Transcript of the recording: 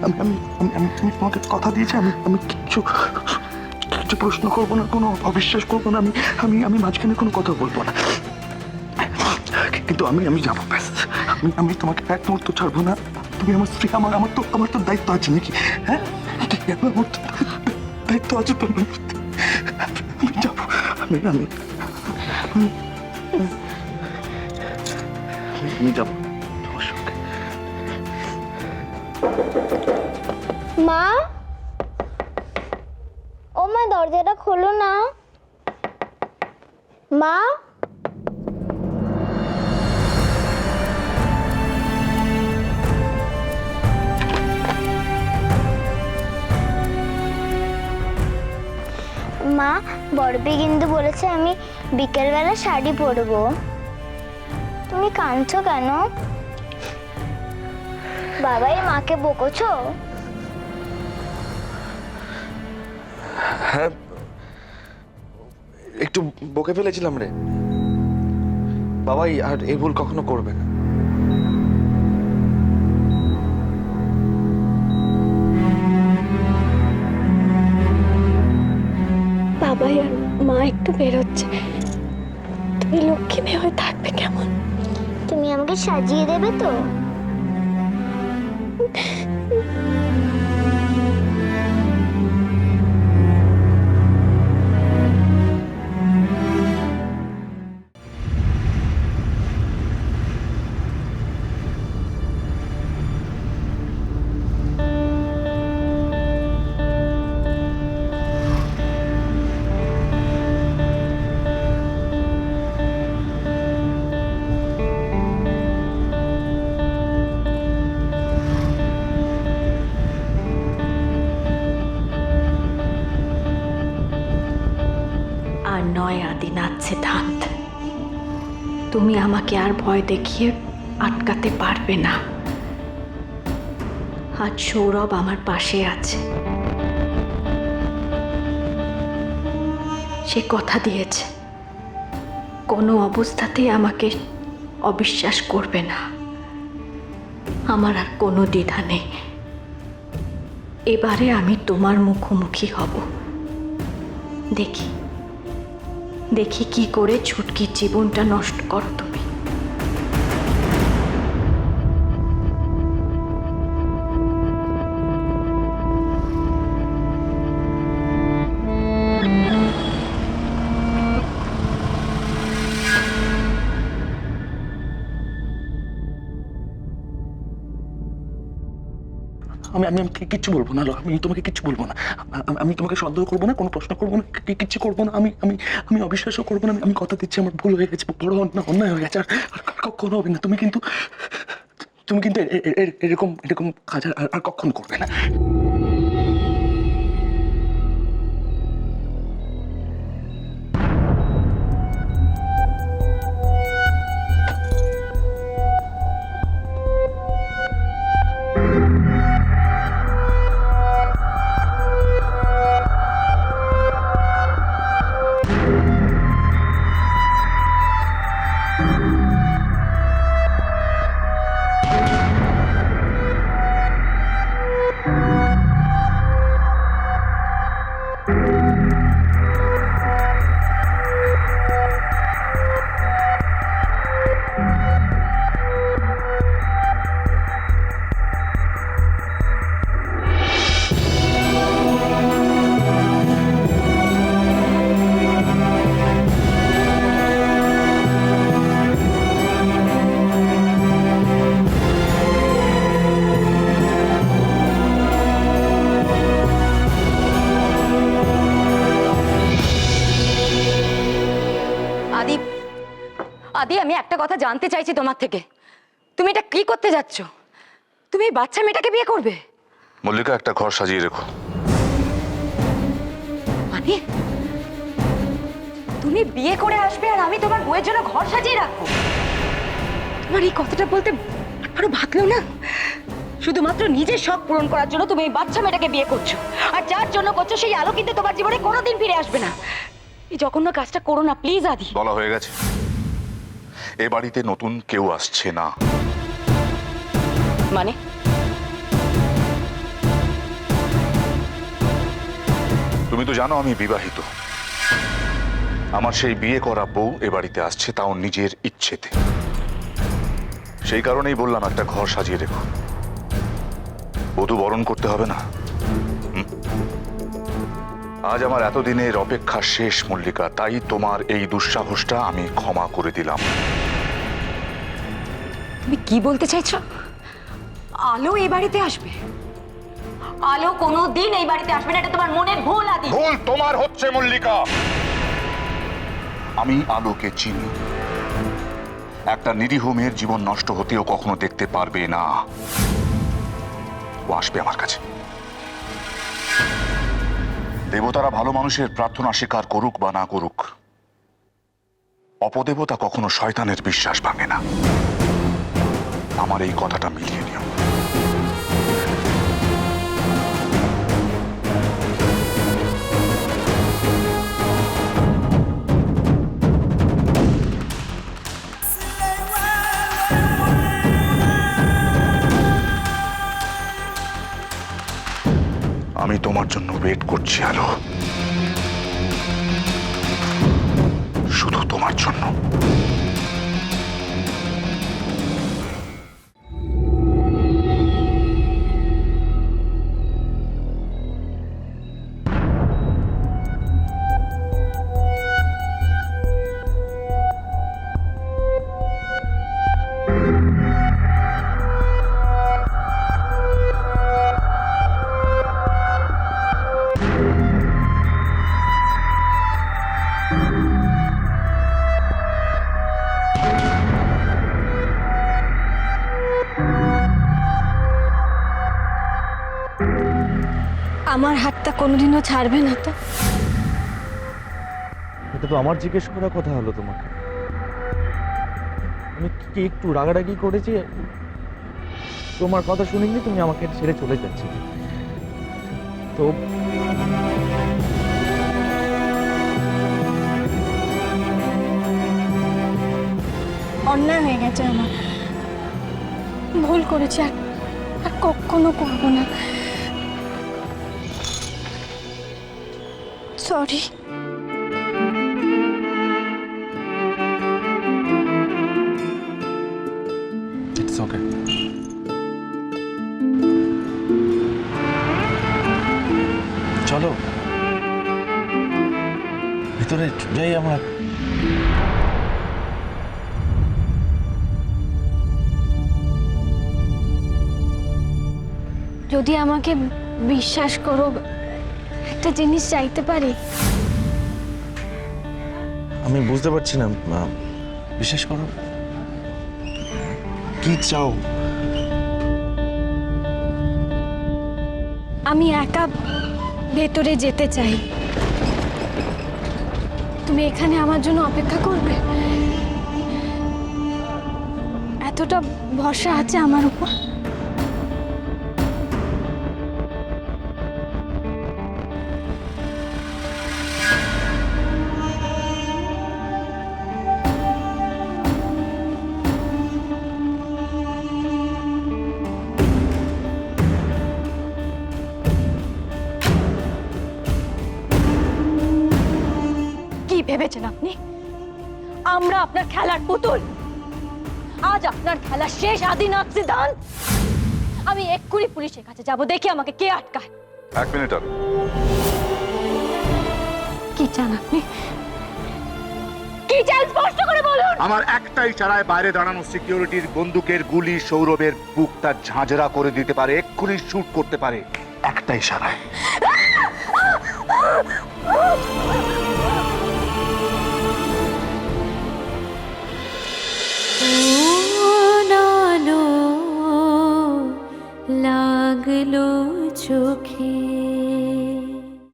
আমি আমি আমি আমি আমি তোমাকে কথা দিয়েছি, আমি আমি কিচ্ছু কিছু প্রশ্ন করবো না, কোনো অবিশ্বাস করবো না, আমি আমি আমি মাঝখানে কোনো কথা বলবো না। কিন্তু আমি আমি যাবো, ব্যাস। আমি আমি তোমাকে এক মুহূর্ত ছাড়বো না। তুমি আমার স্ত্রী, আমার তো দায়িত্ব আছে নাকি? হ্যাঁ, আমার তো দায়িত্ব আছে তো। আমি যাবো, আমি আমি আমি যাবো তোমার সঙ্গে। মা, ও মা, দরজাটা খোলো না। মা, মা, বড়পি কিন্তু বলেছে আমি বিকেলবেলা শাড়ি পরবো। তুমি কাঁদছো কেন? বাবাই মাকে বকেছো? হ্যাঁ, একটু বকে ফেলেছিলাম রে। বাবাই আর এই ভুল কখনো করবে না। বাবাই আর মা একটু বেরোচ্ছে, তুমি লক্ষ্মী মেয়ে হয়ে থাকবে কেমন? তুমি আমাকে সাজিয়ে দেবে তো? আর নয় আদিনাথছে ধাত, তুমি আমাকে আর ভয় দেখিয়ে আটকাতে পারবে না। আজ সৌরভ আমার পাশে আছে, সে কথা দিয়েছে কোনো অবস্থাতেই আমাকে অবিশ্বাস করবে না। আমার আর কোনো দ্বিধা নেই, এবারে আমি তোমার মুখোমুখি হব। দেখি দেখি কি করে ছুটকির জীবনটা নষ্ট করো তুমি। আমি আমি আমি কিচ্ছু বলবো না, আমি তোমাকে কিচ্ছু বলবো না। আমি তোমাকে সন্দেহ করবো না, কোনো প্রশ্ন করবো না, কিচ্ছু করবো না। আমি আমি আমি অবিশ্বাসও করবো না। আমি কথা দিচ্ছি, আমার ভুল হয়ে গেছে, বড় অন্যায় হয়ে গেছে, আর কখনো হবে না। তুমি কিন্তু এরকম এরকম কাজ আর কখনো করবে না। আদি, আদি, আমি একটা কথা জানতে চাইছি তোমার থেকে। তুমি এটা কি করতে যাচ্ছ? তুমি এই বাচ্চা মেয়েটাকে বিয়ে করবে? মল্লিকা, একটা ঘর সাজিয়ে রেখো। মানে তুমি বিয়ে করে আসবে আর আমি তোমার বউয়ের জন্য ঘর সাজিয়ে রাখবো? তোমার এই কথাটা বলতে আরো ভাবলেও না। শুধুমাত্র নিজের শখ পূরণ করার জন্য তুমি এই বাচ্চা মেয়েটাকে বিয়ে করছো, আর যার জন্য করছো সেই আলো কিন্তু তোমার জীবনে কোনোদিন ফিরে আসবে না। এই জঘন্য কাজটা করো না প্লিজ আদি। বলা হয়ে গেছে, এ বাড়িতে নতুন কেউ আসছে না। মানে তুমি তো জানো আমি বিবাহিত। আমার সেই বিয়ে করা বউ এ বাড়িতে আসছে, তাও নিজের ইচ্ছেতে। সেই কারণেই বললাম একটা ঘর সাজিয়ে রেখো। বধূ বরণ করতে হবে না। আজ আমার এতদিনের অপেক্ষা শেষ মল্লিকা, তাই তোমার এই দুঃসাহসটা আমি ক্ষমা করে দিলাম। তুমি কি বলতে চাইছো? আলো এই বাড়িতে আসবে? আলো কোনোদিন এই বাড়িতে আসবে না, এটা তোমার মনের ভুল আদি। ভুল তোমার হচ্ছে মল্লিকা। আমি আলোকে চিনি। একটা নিরীহ মেয়ের জীবন নষ্ট হতেও কখনো দেখতে পারবে না। ও আসবে আমার কাছে। দেবতারা ভালো মানুষের প্রার্থনা স্বীকার করুক বা না করুক, অপদেবতা কখনো শয়তানের বিশ্বাস ভাঙে না। আমার এই কথাটা মিলিয়ে নিও। আমি তোমার জন্য ওয়েট করছি আলো, শুধু তোমার জন্য। আমার হাতটা কোনোদিনও ছাড়বে না তো? এটা তো আমার জিজ্ঞেস করার কথা হলো তোমাকে। আমি কি একটু রাগারাগি করেছি? তোমার কথা শুনিনি, তুমি আমাকে ছেড়ে চলে যাচ্ছিলে। তো অন্যায় হয়ে গেছে আমার, ভুল করেছি, আর আর কখনো করবো না। সরি। It's okay. চলো ভিতরে যাই আমরা। যদি আমাকে বিশ্বাস করো, একটা জিনিস চাইতে পারি? আমি বুঝতে পারছি না, বিশ্বাস করো। কি চাও? আমি একা ভেতরে যেতে চাই। তুমি এখানে আমার জন্য অপেক্ষা করবে? এতটা ভরসা আছে আমার উপর? কি ভেবেছেন আপনি আমরা আপনার খেলার পুতুল? আজ আপনার খেলা শেষ, আদিনাথ সিদ্ধান্ত। আমি এক্ষুনি পুলিশের কাছে যাব, দেখি আমাকে কে আটকায়। এক মিনিট আলো। কি চান আপনি? কি চান স্পষ্ট করে বলুন। আমার একটাই চারায় বাইরে দাঁড়ানো সিকিউরিটির বন্দুকের গুলি সৌরভের বুকটা ঝাঁঝরা করে দিতে পারে, এক্ষুনি শুট করতে পারে। একটাই ইশারায়। লাগলো চোখে